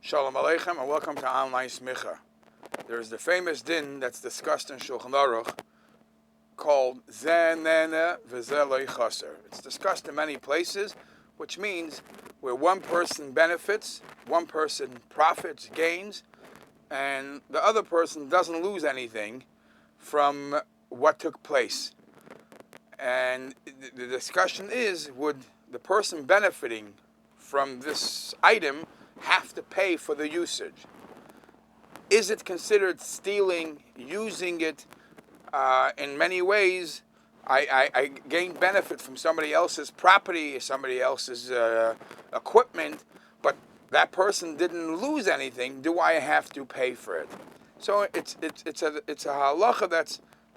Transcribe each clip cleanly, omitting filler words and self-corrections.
Shalom Aleichem and welcome to Online Smicha. There's the famous din that's discussed in Shulchan Aruch called Zeh Nene V'Zeh Lo Chaser. It's discussed in many places, which means where one person benefits, one person profits, gains, and the other person doesn't lose anything from what took place. And the discussion is, would the person benefiting from this item have to pay for the usage? Is it considered stealing, using it in many ways? I gain benefit from somebody else's property, somebody else's equipment, but that person didn't lose anything. Do I have to pay for it? So it's a halacha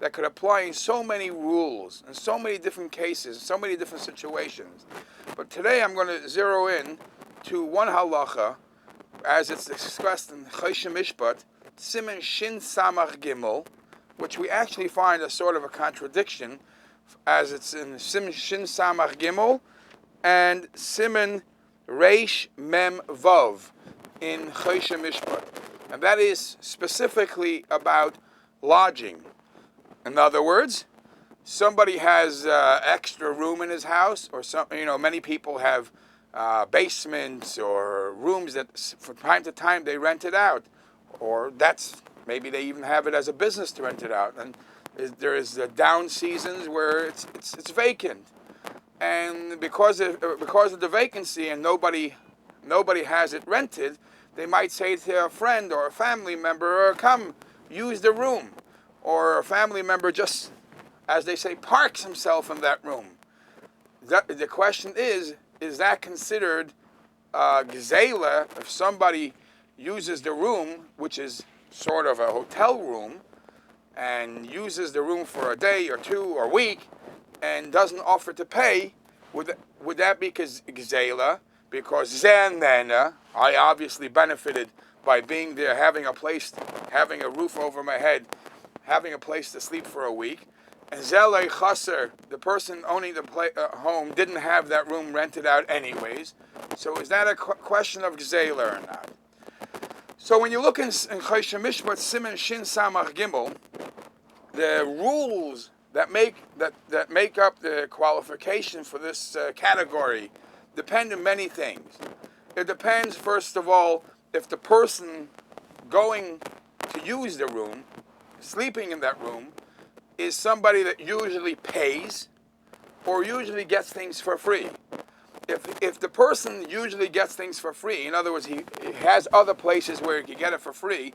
that could apply in so many rules, in so many different cases, so many different situations. But today I'm going to zero in to one halacha, as it's discussed in Choshen Mishpat, Siman Shin Samach Gimel, which we actually find a sort of a contradiction, as it's in Siman Shin Samach Gimel and Siman Reish Mem Vav in Choshen Mishpat, and that is specifically about lodging. In other words, somebody has extra room in his house, or many people have basements or rooms that from time to time they rent it out, or maybe they even have it as a business to rent it out. And there is down seasons where it's vacant, and because of the vacancy and nobody has it rented, they might say to a friend or a family member, "Come, use the room," or a family member just, as they say, parks himself in that room. The question is that considered gzeila if somebody uses the room, which is sort of a hotel room, and uses the room for a day or two or a week, and doesn't offer to pay? Would that be gzeila? Because then I obviously benefited by being there, having a roof over my head, having a place to sleep for a week. And Zeh Lo Chaser, the person owning the home, didn't have that room rented out anyways. So is that a question of gzeila or not? So when you look in Choshen Mishpat, Siman Shin Samach Gimel, the rules that make up the qualification for this category depend on many things. It depends, first of all, if the person going to use the room, sleeping in that room, is somebody that usually pays or usually gets things for free. If the person usually gets things for free, in other words, he has other places where he can get it for free,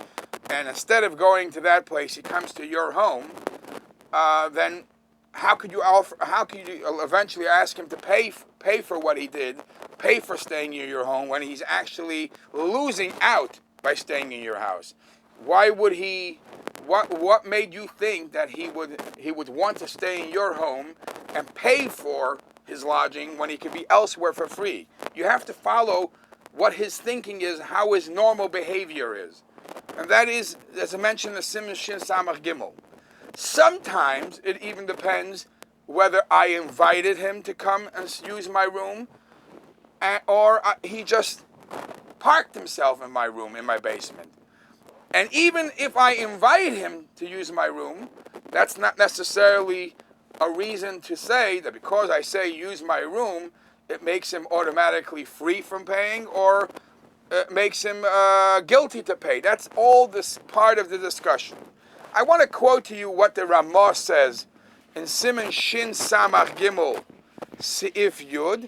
and instead of going to that place, he comes to your home, then how could you eventually ask him to pay for what he did, pay for staying in your home, when he's actually losing out by staying in your house? Why would he? What made you think that he would want to stay in your home and pay for his lodging when he could be elsewhere for free? You have to follow what his thinking is, how his normal behavior is, and that is, as I mentioned, the Siman Shin Samach Gimel. Sometimes it even depends whether I invited him to come and use my room, or he just parked himself in my room, in my basement. And even if I invite him to use my room, that's not necessarily a reason to say that because I say use my room, it makes him automatically free from paying, or makes him guilty to pay. That's all this part of the discussion. I want to quote to you what the Ramah says in Siman Shin Samach Gimel Seif Yud,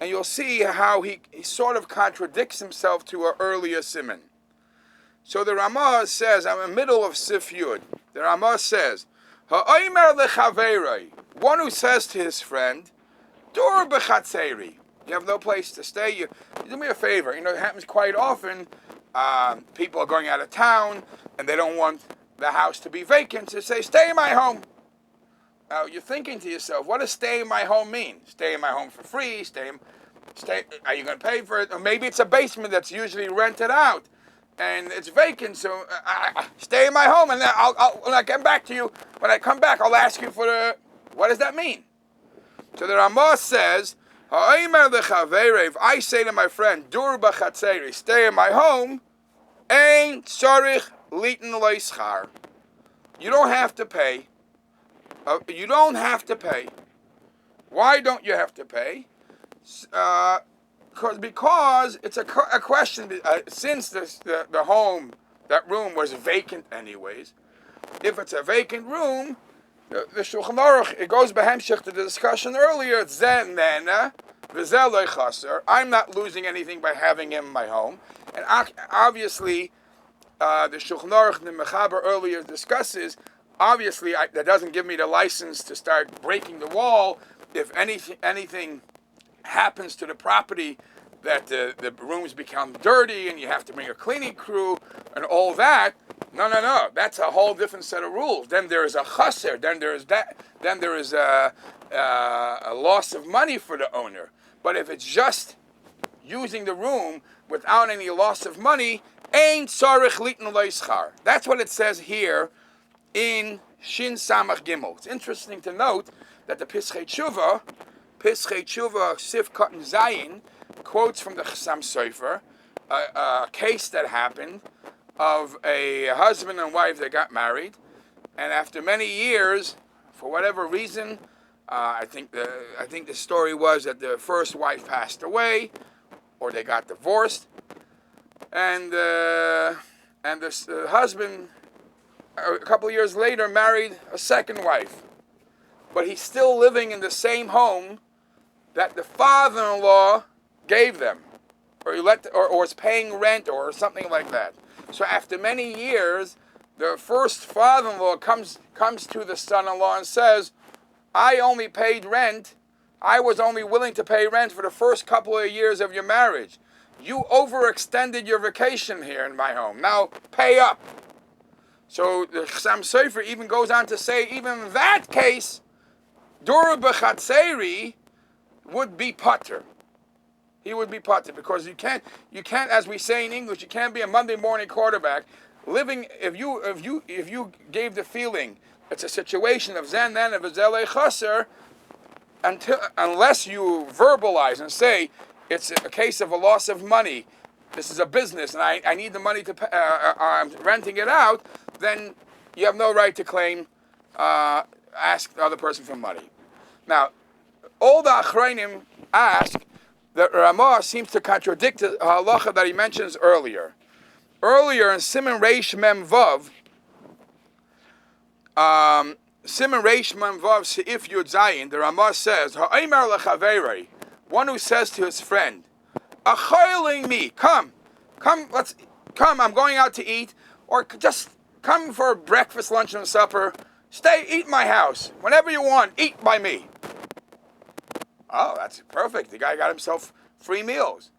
and you'll see how he sort of contradicts himself to an earlier Siman. So the Ramah says, I'm in the middle of Sif Yud. The Ramah says, Ha'omer lechaverei, one who says to his friend, Dur b'chatzeri, you have no place to stay, you do me a favor. It happens quite often. People are going out of town, and they don't want the house to be vacant, so say, stay in my home. Now, you're thinking to yourself, what does stay in my home mean? Stay in my home for free? Are you going to pay for it? Or maybe it's a basement that's usually rented out, and it's vacant, so stay in my home, and then when I come back to you, when I come back, I'll ask you for what does that mean? So the Ramah says, If I say to my friend, Dur b'chatzeri, stay in my home, ein tzarich litin lo schar. You don't have to pay. You don't have to pay. Why don't you have to pay? Because it's a question. Since the home, that room was vacant anyways. If it's a vacant room, the Shulchan Aruch, it goes behemshich to the discussion earlier. I'm not losing anything by having him in my home, and obviously, the Shulchan Aruch, the Mechaber earlier discusses. Obviously, that doesn't give me the license to start breaking the wall. If anything happens to the property, that the rooms become dirty and you have to bring a cleaning crew and all that. No. That's a whole different set of rules. Then there is a chaser. Then there is that. Then there is a loss of money for the owner. But if it's just using the room without any loss of money, ein tzarich litin lo schar. That's what it says here in Shin Samach Gimel. It's interesting to note that the Pischei Tshuva Sif Katan Zayin quotes from the Chassam Sofer a case that happened of a husband and wife that got married, and after many years, for whatever reason, I think the story was that the first wife passed away, or they got divorced, and the husband, a couple of years later, married a second wife, but he's still living in the same home that the father-in-law gave them, or is paying rent, or something like that. So after many years, the first father-in-law comes to the son-in-law and says, I only paid rent. I was only willing to pay rent for the first couple of years of your marriage. You overextended your vacation here in my home. Now pay up. So the Chassam Sofer even goes on to say, even in that case, Dur b'chatzeri would be pater. He would be pater, because you can't, as we say in English, you can't be a Monday morning quarterback living. If you gave the feeling it's a situation of zen then of zelei chaser, unless you verbalize and say it's a case of a loss of money, this is a business and I need the money to pay, I'm renting it out, then you have no right to claim, ask the other person for money. Now, all the Achrayim ask that Ramah seems to contradict the halacha that he mentions earlier. Earlier in Siman Reish Mem Vav, Siman Reish Mem Vav Seif Yud Zayin, the Ramah says, Ha'aymer lechaverei, one who says to his friend, Achoyling me, come, I'm going out to eat, or just come for breakfast, lunch, and supper. Eat in my house. Whenever you want, eat by me. Oh, that's perfect. The guy got himself free meals.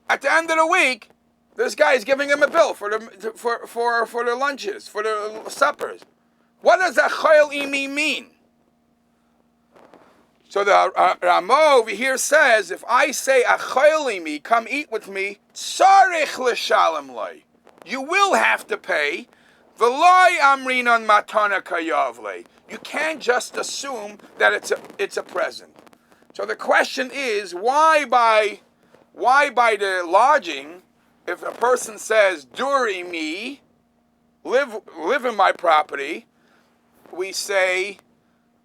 At the end of the week, this guy is giving him a bill for the lunches, for the suppers. What does achayel imi mean? So the Ramah over here says, if I say achayel imi, come eat with me, tzarich l'shalem loy, you will have to pay. V'loy amrinon matana kayavle. You can't just assume that it's a present. So the question is, why by the lodging, if a person says duri me, live in my property, we say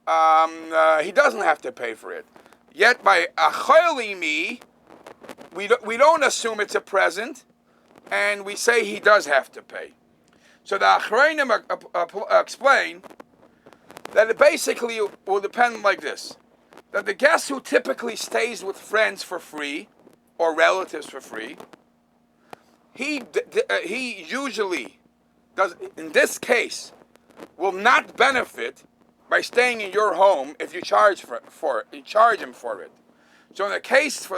he doesn't have to pay for it. Yet by achayli me, we don't assume it's a present, and we say he does have to pay. So the Achrayim explain that it basically will depend like this: that the guest who typically stays with friends for free or relatives for free, he usually does, in this case, will not benefit by staying in your home if you charge for it. You charge him for it. So in a case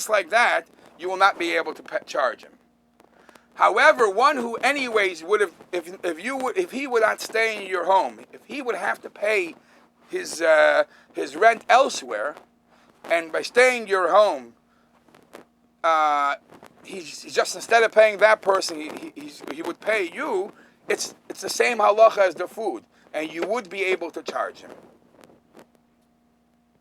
like that, you will not be able to charge him. However, one who anyways would have, if he would not stay in your home, if he would have to pay his rent elsewhere, and by staying in your home, he's just, instead of paying that person, he would pay you. It's the same halacha as the food, and you would be able to charge him.